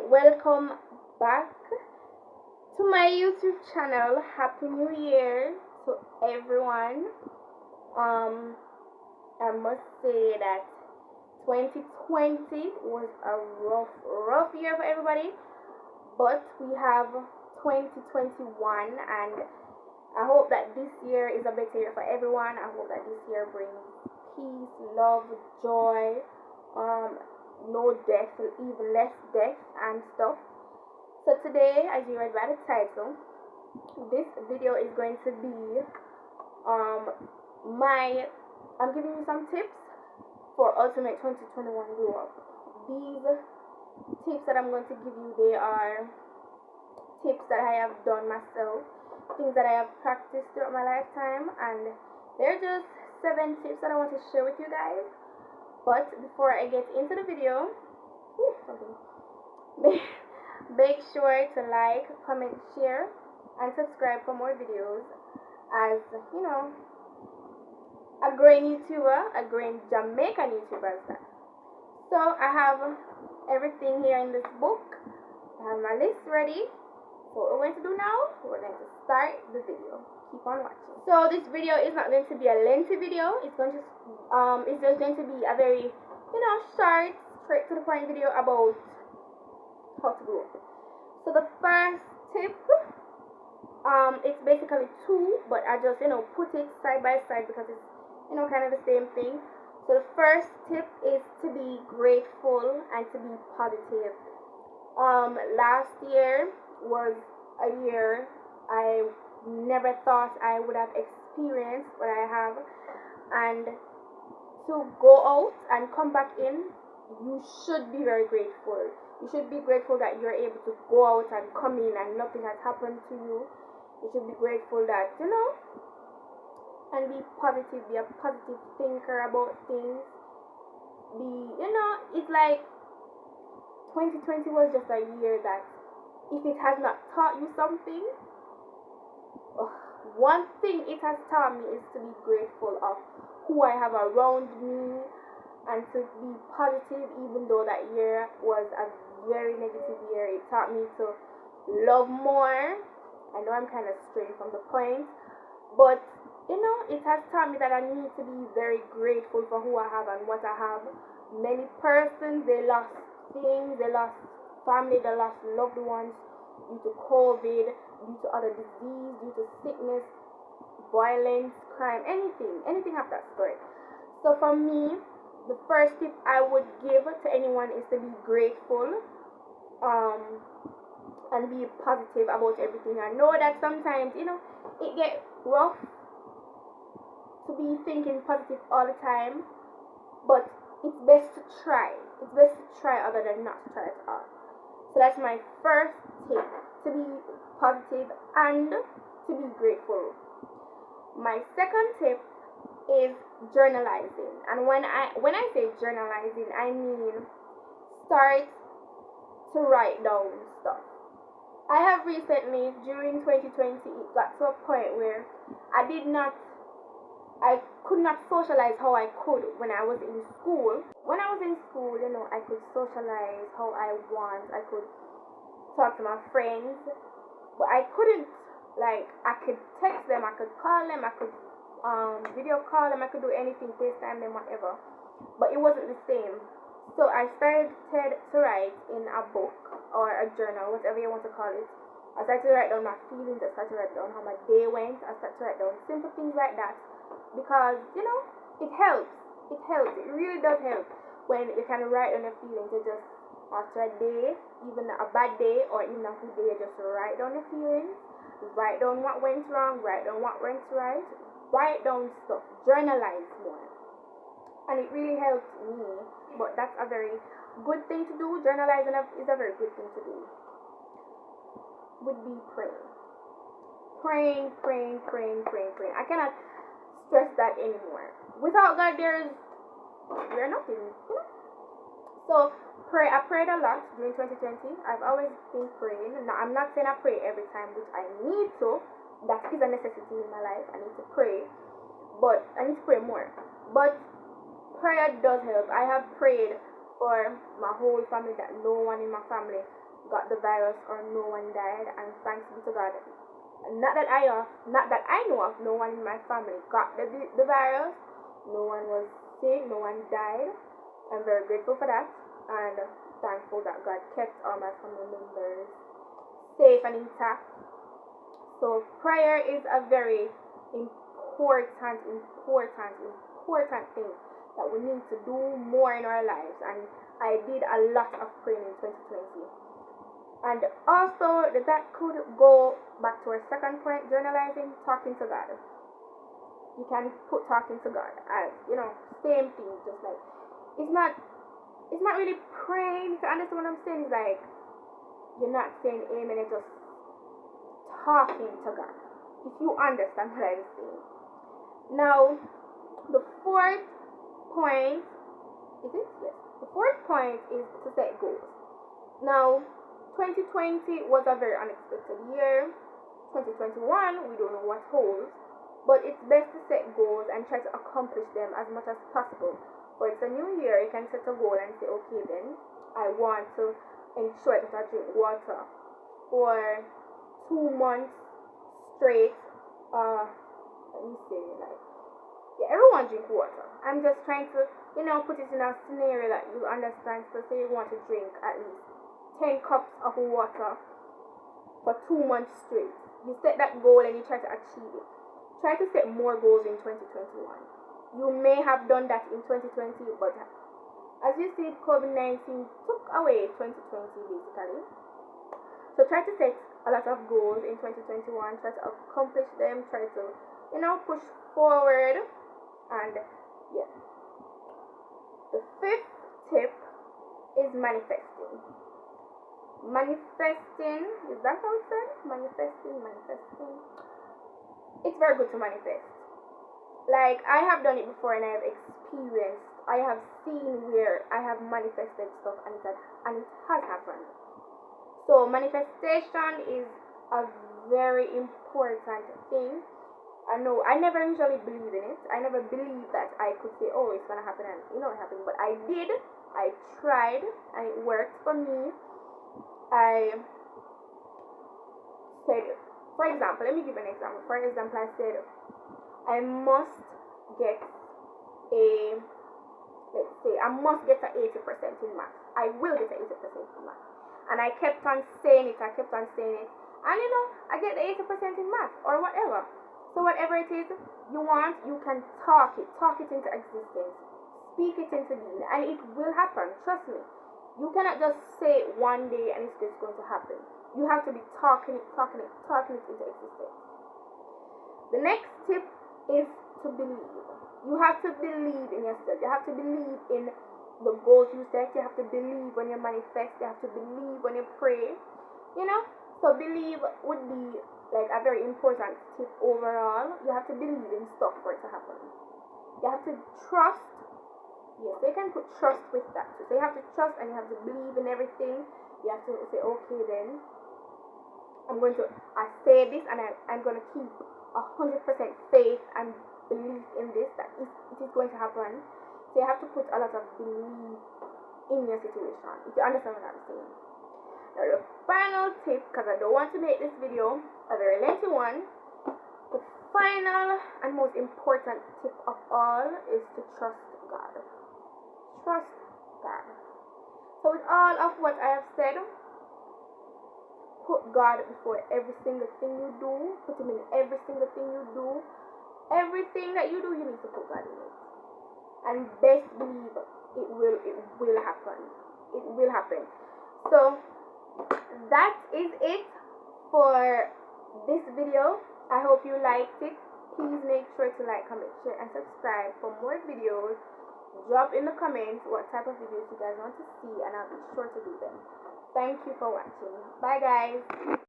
welcome back to my YouTube channel. Happy New Year to everyone. I must say that 2020 was a rough year for everybody, but we have 2021, and I hope that this year is a better year for everyone. I hope that this year brings peace, love, joy, no death, even less death and stuff. So today, as you read by the title, this video is going to be I'm giving you some tips for ultimate 2021 glow up. These tips that I'm going to give you, they are tips that I have done myself, things that I have practiced throughout my lifetime, and they're just 7 tips that I want to share with you guys. But before I get into the video, make sure to like, comment, share, and subscribe for more videos. As you know, a growing YouTuber, a growing Jamaican YouTuber. So I have everything here in this book. I have my list ready. So what we're going to do now, we're going to start the video. Keep on watching. So this video is not going to be a lengthy video. It's going to it's just going to be a very, short, straight to the point video about how to grow. So the first tip, it's basically 2, but I just put it side by side because it's kind of the same thing. So the first tip is to be grateful and to be positive. Last year was a year I never thought I would have experienced what I have, and to go out and come back in, you should be very grateful. You should be grateful that you're able to go out and come in and nothing has happened to you. You should be grateful that, and be positive, be a positive thinker about things. It's like 2020 was just a year that, if it has not taught you something, one thing it has taught me is to be grateful of who I have around me and to be positive, even though that year was a very negative year. It taught me to love more. I know I'm kind of straying from the point, but it has taught me that I need to be very grateful for who I have and what I have. Many persons, they lost things, they lost family, they lost loved ones due to COVID, due to other disease, due to sickness, violence, crime, anything of that sort. So for me, the first tip I would give to anyone is to be grateful, and be positive about everything. I know that sometimes, it gets rough to be thinking positive all the time, but it's best to try. It's best to try other than not to try at all. So that's my first tip, to be positive and to be grateful. My second tip is journalizing. And when I say journalizing, I mean start to write down stuff. I have recently, during 2020, it got to a point where I could not socialize how I could when I was in school. When I was in school, I could socialize how I want. I could talk to my friends, but I couldn't, I could text them, I could call them, I could video call them, I could do anything, FaceTime them, whatever, but it wasn't the same. So I started to write in a book or a journal, whatever you want to call it. I started to write down my feelings, I started to write down how my day went, I started to write down simple things like that, because it helps. It really does help when you kind of write down your feelings. You just, after a day, even a bad day or even a good day, you just write down your feelings, write down what went wrong, write down what went right, write down stuff, journalize more, and it really helps me. But that's a very good thing to do. Journalizing is a very good thing to do. Would be praying. I cannot stress that anymore. Without God, we're nothing. So I prayed a lot during 2020. I've always been praying. Now, I'm not saying I pray every time, which I need to. That is a necessity in my life. I need to pray, but I need to pray more. But prayer does help. I have prayed for my whole family, that no one in my family got the virus or no one died, and thanks be to God, not that I know of, no one in my family got the virus. No one was sick, no one died. I'm very grateful for that, and thankful that God kept all my family members safe and intact. So prayer is a very important thing that we need to do more in our lives, and I did a lot of praying in 2020. And also that could go back to our second point, journalizing, talking to God. You can put talking to God as, same thing, just like it's not really praying. If you understand what I'm saying, it's like you're not saying amen, you're just talking to God. If you understand what I'm saying. Now the fourth point is it? Yes. The fourth point is to set goals. Now 2020 was a very unexpected year. 2021, we don't know what holds, but it's best to set goals and try to accomplish them as much as possible. For it's a new year, you can set a goal and say, okay, then I want to ensure that I drink water for 2 months straight. Let me say, everyone drink water. I'm just trying to, put it in a scenario that you understand. So say you want to drink at least 10 cups of water for 2 months straight. You set that goal and you try to achieve it. Try to set more goals in 2021. You may have done that in 2020, but as you see, COVID-19 took away 2020 basically. So try to set a lot of goals in 2021. Try to accomplish them. Try to, push forward. And yeah. The fifth tip is manifesting. Manifesting, is that how it's said? Manifesting. It's very good to manifest. Like, I have done it before and I have seen where I have manifested stuff and it has happened. So manifestation is a very important thing. I know I never usually believe in it. I never believed that I could say, oh, it's gonna happen, and it happened. But I did. I tried and it worked for me. I said, for example, let me give an example. For example, I said, I must get I must get an 80% in math. I will get an 80% in math. And I kept on saying it, and I get the 80% in math or whatever. So whatever it is you want, you can talk it into existence, speak it into being, and it will happen. Trust me. You cannot just say it one day and it's just going to happen. You have to be talking it into existence. The next tip is to believe. You have to believe in yourself. You have to believe in the goals you set. You have to believe when you manifest. You have to believe when you pray. So believe would be like a very important tip overall. You have to believe in stuff for it to happen. You have to trust. Yes, they can put trust with that. So you have to trust and you have to believe in everything. You have to say, okay, then I say this and I'm going to keep 100% faith and belief in this, that it is going to happen. So you have to put a lot of belief in your situation, if you understand what I'm saying. Now the final tip, because I don't want to make this video a very lengthy one, the final and most important tip of all is to trust God. Trust God. So with all of what I have said, put God before every single thing you do. Put Him in every single thing you do. Everything that you do, you need to put God in it. And best believe it will happen. It will happen. So that is it for this video. I hope you liked it. Please make sure to like, comment, share, and subscribe for more videos. Drop in the comments what type of videos you guys want to see, and I'll be sure to do them. Thank you for watching. Bye guys.